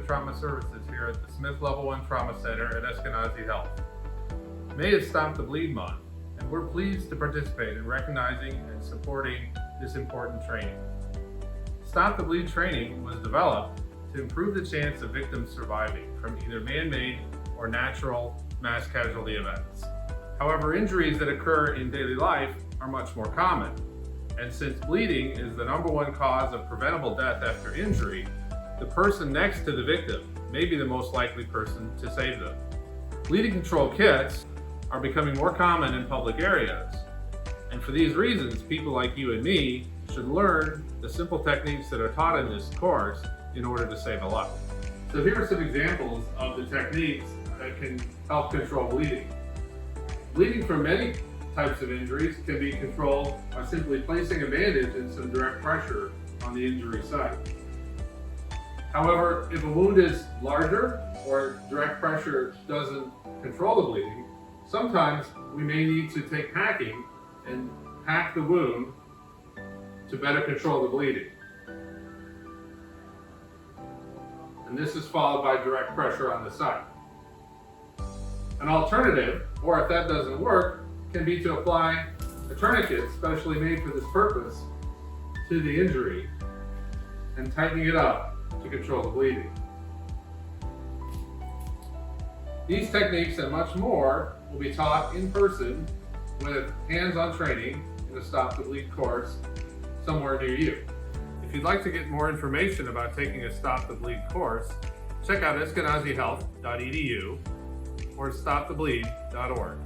Trauma Services here at the Smith Level 1 Trauma Center at Eskenazi Health. May is Stop the Bleed Month, and we're pleased to participate in recognizing and supporting this important training. Stop the Bleed training was developed to improve the chance of victims surviving from either man-made or natural mass casualty events. However, injuries that occur in daily life are much more common. And since bleeding is the #1 cause of preventable death after injury, the person next to the victim may be the most likely person to save them. Bleeding control kits are becoming more common in public areas. And for these reasons, people like you and me should learn the simple techniques that are taught in this course in order to save a life. So here are some examples of the techniques that can help control bleeding. Bleeding from many types of injuries can be controlled by simply placing a bandage and some direct pressure on the injury site. However, if a wound is larger or direct pressure doesn't control the bleeding, sometimes we may need to take packing and pack the wound to better control the bleeding. And this is followed by direct pressure on the site. An alternative, or if that doesn't work, can be to apply a tourniquet specially made for this purpose to the injury and tightening it up to control the bleeding. These techniques and much more will be taught in person with hands-on training in a Stop the Bleed course somewhere near you. If you'd like to get more information about taking a Stop the Bleed course, check out eskenazihealth.edu or stopthebleed.org.